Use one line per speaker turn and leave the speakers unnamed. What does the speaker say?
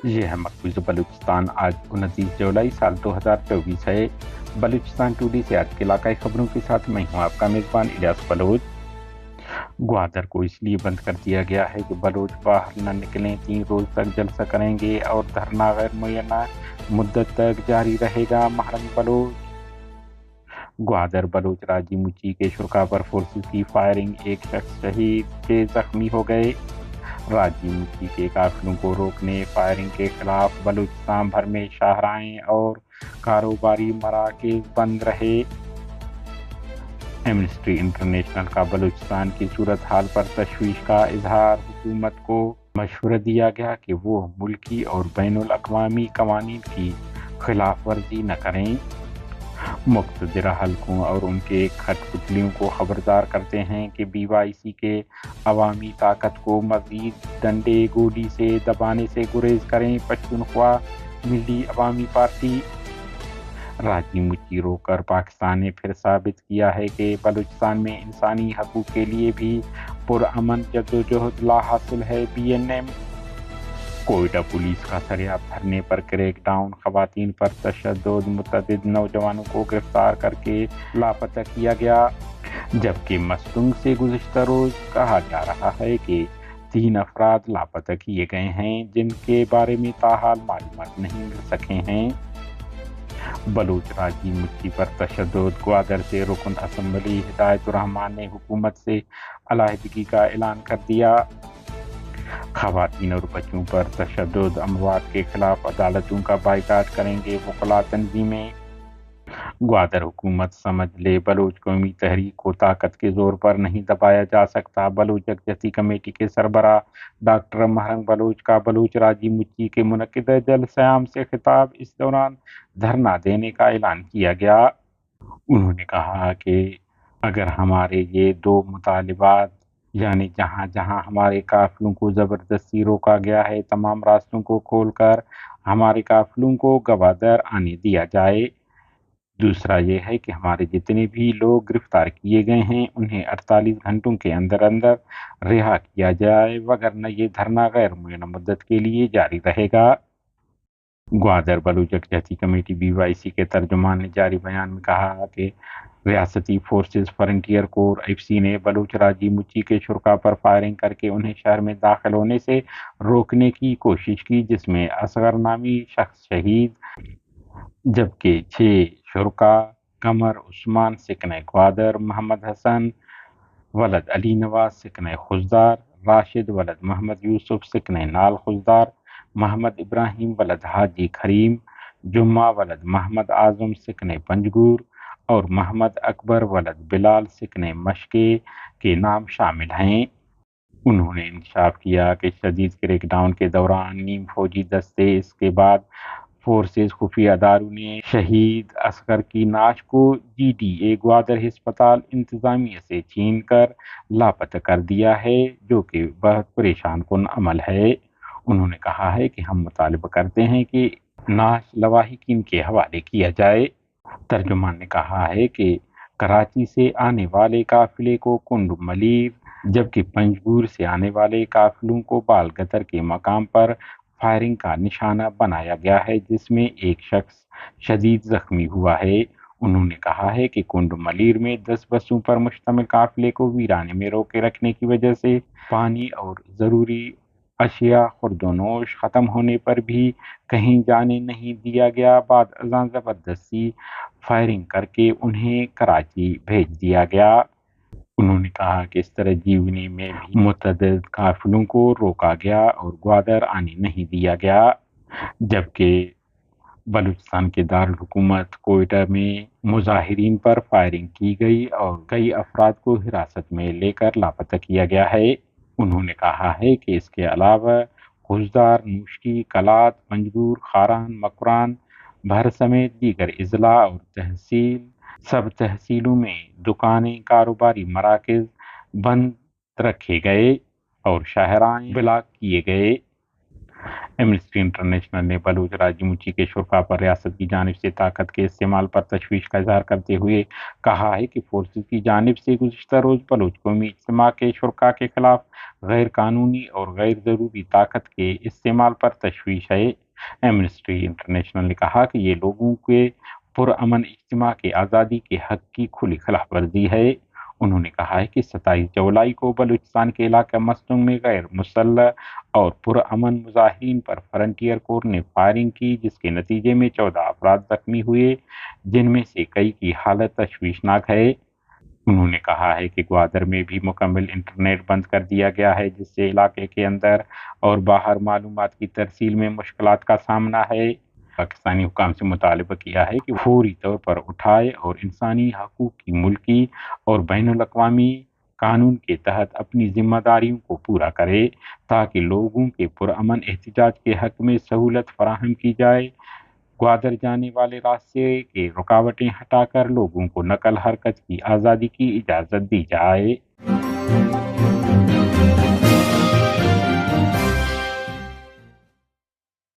ये है मकबूज़ बलूचिस्तान। आज 29 जुलाई साल 2024 है। बलूचिस्तान टुडे से आज के इलाकाई खबरों के साथ मैं हूँ आपका मेज़बान इलियास बलोच। ग्वादर को इसलिए बंद कर दिया गया है कि बलोच बाहर न निकलें। 3 रोज तक जलसा करेंगे और धरना गैर मुय्यना मुद्दत तक जारी रहेगा। महरम बलोच। ग्वादर बलोच राजी मुची के शुरा पर फोर्सेस की फायरिंग, एक शख्स शहीद, 6 जख्मी हो गए। राजी मुची के काफिलों को रोकने फायरिंग के खिलाफ बलूचिस्तान भर में शाहराहें और कारोबारी मराकज़ बंद रहे। एमनेस्टी इंटरनेशनल का बलूचिस्तान की सूरत हाल पर तशवीश का इजहार। हुकूमत को मशवरा दिया गया कि वो मुल्की और बैनुल अक़वामी कवानीन की खिलाफ वर्जी न करें। मुक़्तदिरा हलकों और उनके कठपुतलियों को खबरदार करते हैं कि BYC के अवामी ताकत को मज़ीद डंडे गोली से दबाने से गुरेज करें। पश्तूनख्वा मिली अवामी पार्टी। राजी मुची रोकर पाकिस्तान ने फिर साबित किया है कि बलूचिस्तान में इंसानी हकूक़ के लिए भी पुरअमन जद्दोजहद ला हासिल है। BNM। कोयटा पुलिस का सरेआम धरने पर क्रैक डाउन, खवातीन पर तशद्दुद, मुतअद्दिद नौजवानों को गिरफ्तार करके लापता किया गया। जबकि मस्तूंग से गुज़िश्ता रोज कहा जा रहा है कि 3 अफराद लापता किए गए हैं, जिनके बारे में ताहाल मालूमात नहीं मिल सके हैं। बलूच राजी मुट्ठी पर तशद्दुद। ग्वादर से रुकन असम्बली हिदायतुर्रहमान ने हुकूमत से अलहदगी का ऐलान कर दिया। खवातीन और बच्चों पर तशद्दुद, अमवात के खिलाफ अदालतों का बाइकाट करेंगे वकला तंजीमें। ग्वादर हुकूमत समझ ले, बलूच कौमी तहरीक को ताकत के जोर पर नहीं दबाया जा सकता। बलूच यकजहती कमेटी के सरबराह डॉक्टर महरंग बलूच का बलूच राजी मुच्ची के मुनक्किदा जलसयाम से खिताब। इस दौरान धरना देने का ऐलान किया गया। उन्होंने कहा कि अगर हमारे ये 2 मुतालिबात, यानी जहाँ जहाँ हमारे काफिलों को ज़बरदस्ती रोका गया है, तमाम रास्तों को खोलकर हमारे काफिलों को गवादर आने दिया जाए। दूसरा ये है कि हमारे जितने भी लोग गिरफ्तार किए गए हैं, उन्हें 48 घंटों के अंदर अंदर रिहा किया जाए, वगरना ये धरना गैर मुय्यना मुद्दत के लिए जारी रहेगा। ग्वादर बलूच यकजहती कमेटी BYC के तर्जुमान ने जारी बयान में कहा कि रियासती फोर्सेस फ्रंटियर कोर FC ने बलूच राजी मुची के शुरा पर फायरिंग करके उन्हें शहर में दाखिल होने से रोकने की कोशिश की, जिसमें असगर नामी शख्स शहीद, जबकि 6 शुरा कमर उस्मान सिकने ग्वादर, मोहम्मद हसन वलद अली नवाज सिकने खुजदार, राशिद वलद मोहम्मद यूसुफ सिकने नाल खुजदार, मोहम्मद इब्राहिम वलद हाजी खरीम, जुम्मा वलद मोहम्मद आजम सिकने पंजगूर और मोहम्मद अकबर वलद बिलाल सिकने मशके के नाम शामिल हैं। उन्होंने इंकशाफ किया कि शदीद क्रैकडाउन के दौरान नीम फौजी दस्ते, इसके बाद फोर्सेस खुफिया इदारों ने शहीद असगर की नाश को GDA ग्वादर अस्पताल इंतजामिया से छीन कर लापता कर दिया है, जो कि बहुत परेशान कुन अमल है। उन्होंने कहा है कि हम मुतालिबा करते हैं कि नाश लवाहिकीन के हवाले किया जाए। तर्जुमान ने कहा है कि कराची से आने वाले काफिले को कुंड मलीर, जबकि पंजगूर से आने वाले काफिलों को बालगतर के मकाम पर फायरिंग का निशाना बनाया गया है, जिसमें एक शख्स शदीद जख्मी हुआ है। उन्होंने कहा है कि कुंड मलीर में 10 बसों पर मुश्तमिल काफिले को वीराने में रोके रखने की वजह से पानी और ज़रूरी अशिया खुर्दोनोश ख़त्म होने पर भी कहीं जाने नहीं दिया गया। बाद अज़ां ज़बरदस्ती फायरिंग करके उन्हें कराची भेज दिया गया। उन्होंने कहा कि इस तरह जीवनी में भी मुतअद्दिद काफिलों को रोका गया और ग्वादर आने नहीं दिया गया। जबकि बलूचिस्तान के दारुल हुकूमत कोयटा में मुजाहिरीन पर फायरिंग की गई और कई अफराद को हिरासत में लेकर लापता किया गया है। उन्होंने कहा है कि इसके अलावा खुजदार, नूशी, कलात, पंजगूर, खारान, मकरान, भर समेत दीगर अजला और सब तहसीलों में दुकानें, कारोबारी मराकज़ बंद रखे गए और शाहराएं ब्लॉक किए गए। ایمنسٹی انٹرنیشنل نے بلوچ راجی مچی کے شرکا پر ریاست کی جانب سے طاقت کے استعمال پر تشویش کا اظہار کرتے ہوئے کہا ہے کہ فورسز کی جانب سے گزشتہ روز بلوچ قومی اجتماع کے شرکا کے خلاف غیر قانونی اور غیر ضروری طاقت کے استعمال پر تشویش ہے۔ ایمنسٹی انٹرنیشنل نے کہا کہ یہ لوگوں کے پرامن اجتماع کی آزادی کے حق کی کھلی خلاف ورزی ہے۔ انہوں نے کہا ہے کہ 27 جولائی کو بلوچستان کے علاقہ مستونگ میں غیر مسلح اور پرامن مظاہرین پر فرنٹیئر کور نے فائرنگ کی، جس کے نتیجے میں 14 افراد زخمی ہوئے، جن میں سے کئی کی حالت تشویشناک ہے۔ انہوں نے کہا ہے کہ گوادر میں بھی مکمل انٹرنیٹ بند کر دیا گیا ہے، جس سے علاقے کے اندر اور باہر معلومات کی ترسیل میں مشکلات کا سامنا ہے۔ پاکستانی حکام سے مطالبہ کیا ہے کہ فوری طور پر اٹھائے اور انسانی حقوق کی ملکی اور بین الاقوامی قانون کے تحت اپنی ذمہ داریوں کو پورا کرے تاکہ لوگوں کے پرامن احتجاج کے حق میں سہولت فراہم کی جائے۔ گوادر جانے والے راستے کے رکاوٹیں ہٹا کر لوگوں کو نقل حرکت کی آزادی کی اجازت دی جائے۔